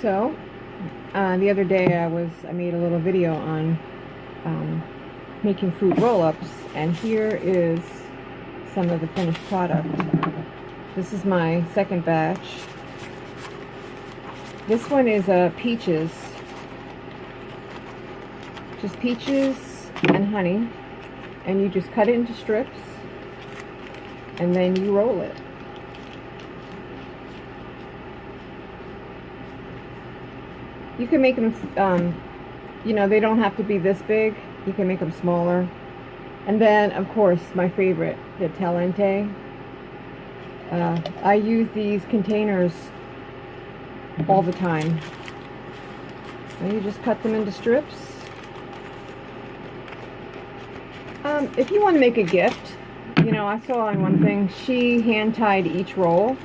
So, the other day I made a little video on making fruit roll-ups, and here is some of the finished product. This is my second batch. This one is peaches. Just peaches and honey, and you just cut it into strips, and then you roll it. You can make them, they don't have to be this big. You can make them smaller. And then, of course, my favorite, the talente. I use these containers all the time. And you just cut them into strips. If you want to make a gift, I saw on one thing, she hand-tied each roll.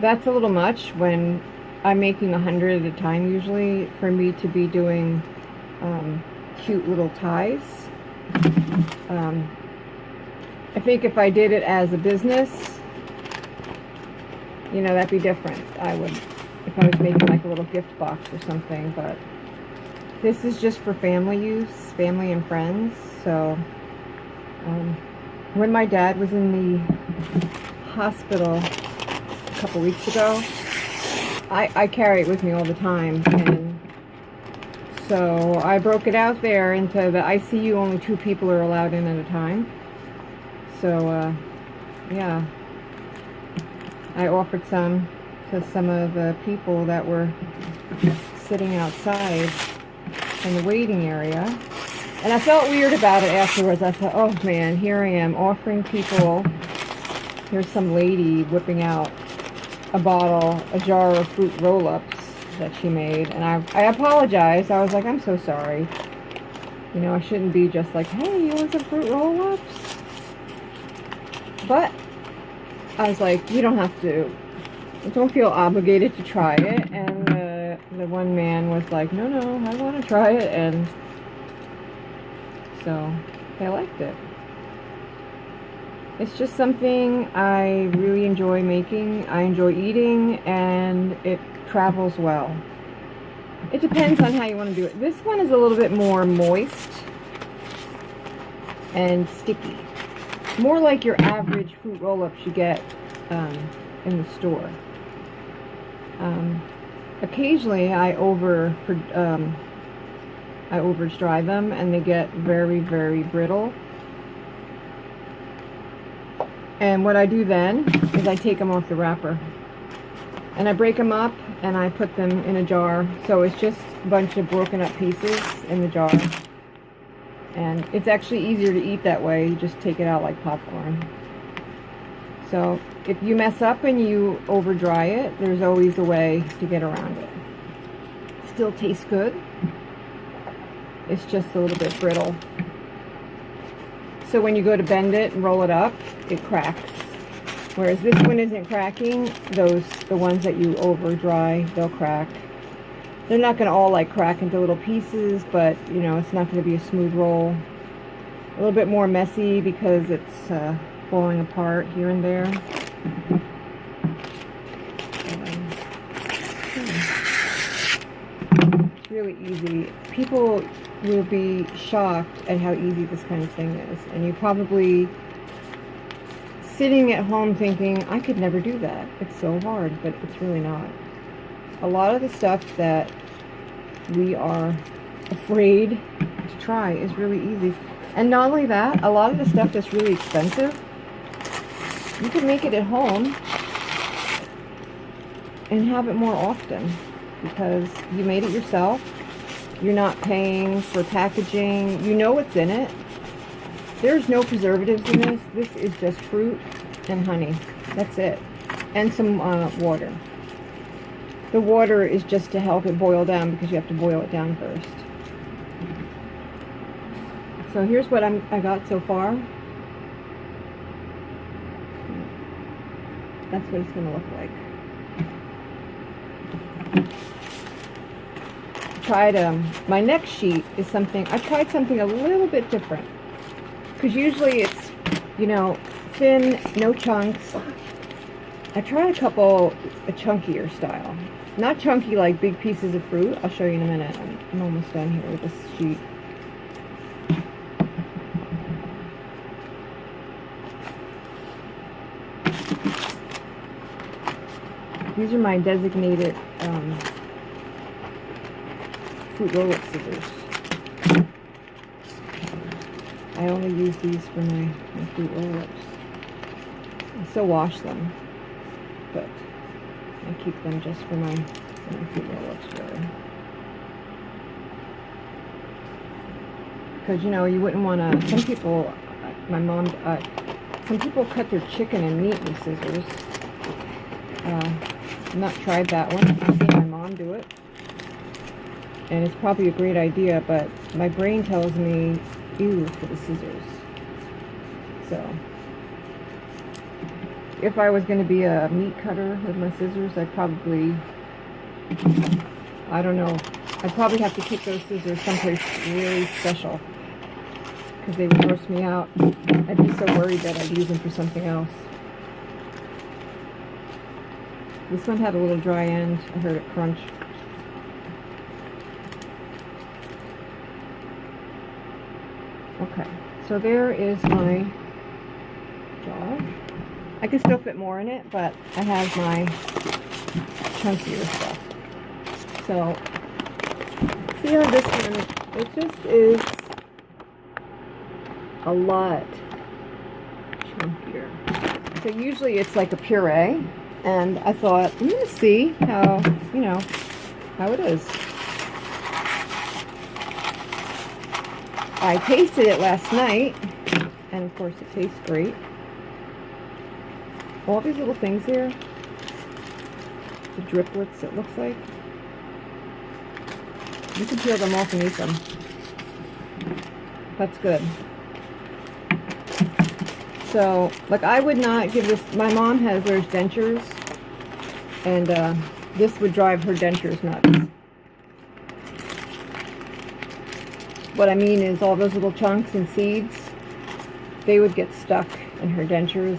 That's a little much when I'm making 100 at a time usually for me to be doing cute little ties. I think if I did it as a business, that'd be different. If I was making like a little gift box or something, but this is just for family use, family and friends. So when my dad was in the hospital a couple weeks ago, I carry it with me all the time, and so I broke it out there into the ICU. Only 2 people are allowed in at a time. So yeah, I offered some to some of the people that were sitting outside in the waiting area, and I felt weird about it afterwards. I thought, oh man, here I am offering people. Here's some lady whipping out a jar of fruit roll-ups that she made, and I apologized. I was like, I'm so sorry. I shouldn't be just like, hey, you want some fruit roll-ups? But I was like, you don't have to. Don't feel obligated to try it. And the one man was like, no, I want to try it, and so they liked it. It's just something I really enjoy making. I enjoy eating, and it travels well. It depends on how you want to do it. This one is a little bit more moist and sticky. More like your average fruit roll-ups you get in the store. Occasionally I over-dry them, and they get very, very brittle. And what I do then is I take them off the wrapper, and I break them up, and I put them in a jar. So it's just a bunch of broken up pieces in the jar, and it's actually easier to eat that way. You just take it out like popcorn. So if you mess up and you over dry it, there's always a way to get around it. Still tastes good. It's just a little bit brittle. So when you go to bend it and roll it up, it cracks. Whereas this one isn't cracking. The ones that you over dry, they'll crack. They're not going to all like crack into little pieces, but it's not going to be a smooth roll. A little bit more messy because it's falling apart here and there. It's really easy. People will be shocked at how easy this kind of thing is, and you're probably sitting at home thinking, I could never do that. It's so hard, but it's really not. A lot of the stuff that we are afraid to try is really easy. And not only that, a lot of the stuff that's really expensive, you can make it at home and have it more often because you made it yourself. You're not paying for packaging. You know what's in it. There's no preservatives in this. This is just fruit and honey. That's it. And some water. The water is just to help it boil down because you have to boil it down first. So here's what I got so far. That's what it's going to look like. My next sheet is I tried something a little bit different. Because usually it's, thin, no chunks. I tried a couple a chunkier style. Not chunky like big pieces of fruit. I'll show you in a minute. I'm almost done here with this sheet. These are my designated fruit roll-up scissors. I only use these for my fruit roll-ups. I still wash them, but I keep them just for my fruit roll-ups, really. Because, you know, you wouldn't want to, some people, my mom, some people cut their chicken and meat with scissors. I've not tried that one. I've seen my mom do it. And it's probably a great idea, but my brain tells me, ew, for the scissors. So, if I was going to be a meat cutter with my scissors, I'd probably, I don't know, I'd probably have to keep those scissors someplace really special, because they would gross me out. I'd be so worried that I'd use them for something else. This one had a little dry end. I heard it crunch. Okay, so there is my jar. I can still fit more in it, but I have my chunkier stuff. So, see on this one, it just is a lot chunkier. So usually it's like a puree, and I thought, I'm going to see how, you know, how it is. I tasted it last night, and of course it tastes great. All these little things here, the driplets it looks like, you can peel them off and eat them. That's good. So, like, I would not give this, my mom wears dentures, and this would drive her dentures nuts. What I mean is all those little chunks and seeds, they would get stuck in her dentures,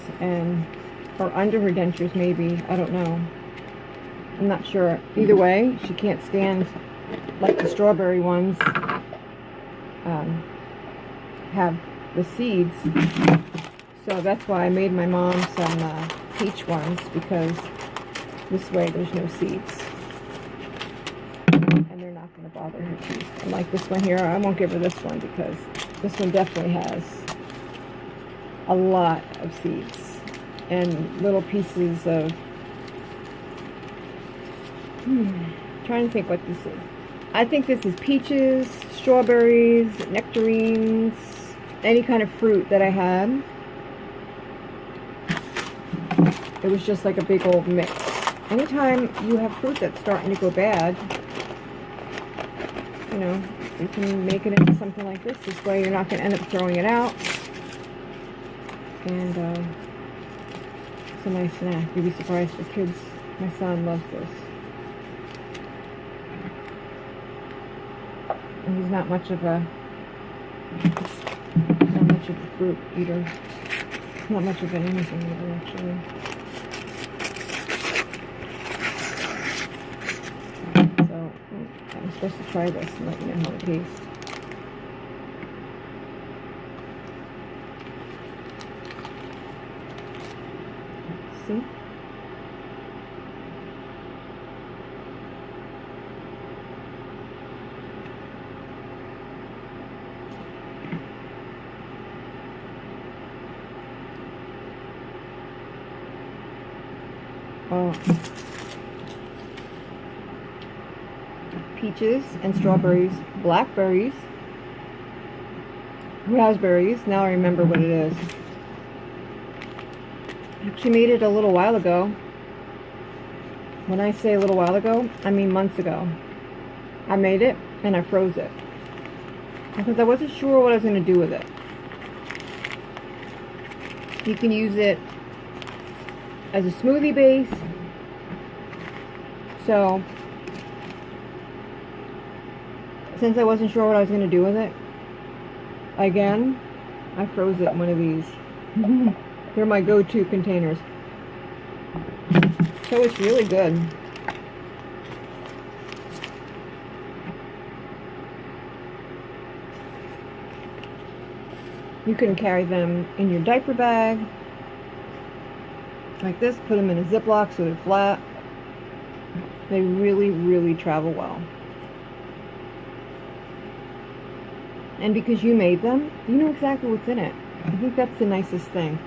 or under her dentures maybe, I don't know. I'm not sure. Either way, she can't stand, like the strawberry ones, have the seeds. So that's why I made my mom some peach ones, because this way there's no seeds. And they're not going to bother her teeth. And like this one here, I won't give her this one, because this one definitely has a lot of seeds and little pieces of, trying to think what this is. I think this is peaches, strawberries, nectarines, any kind of fruit that I had. It was just like a big old mix. Anytime you have fruit that's starting to go bad, you know, you can make it into something like this. This way you're not going to end up throwing it out. And it's a nice snack. You'd be surprised for kids. My son loves this. And he's not much of a fruit eater. Not much of an anything eater, actually. So, I'm supposed to try this and let you know how it tastes. See? Oh. Peaches and strawberries, blackberries, raspberries. Now I remember what it is. I actually made it a little while ago. When I say a little while ago, I mean months ago. I made it and I froze it because I wasn't sure what I was going to do with it. You can use it as a smoothie base. So, since I wasn't sure what I was going to do with it, again, I froze it in one of these. They're my go-to containers. So it's really good. You can carry them in your diaper bag, like this, put them in a Ziploc so they're flat. They really, really travel well. And because you made them, you know exactly what's in it. I think that's the nicest thing.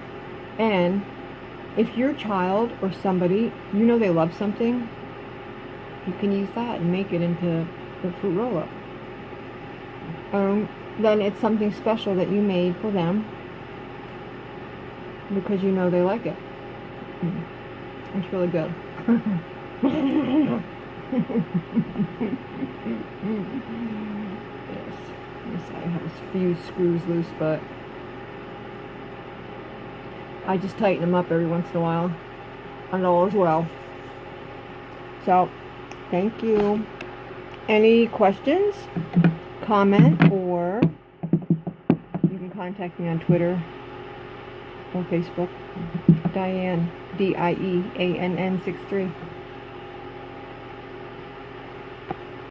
And if your child or somebody, you know they love something, you can use that and make it into the fruit roll-up. Then it's something special that you made for them because you know they like it. It's really good. Yes. I have a few screws loose, but I just tighten them up every once in a while. And all is well. So, thank you. Any questions? Comment, or you can contact me on Twitter or Facebook. Diane, DIEANN 63.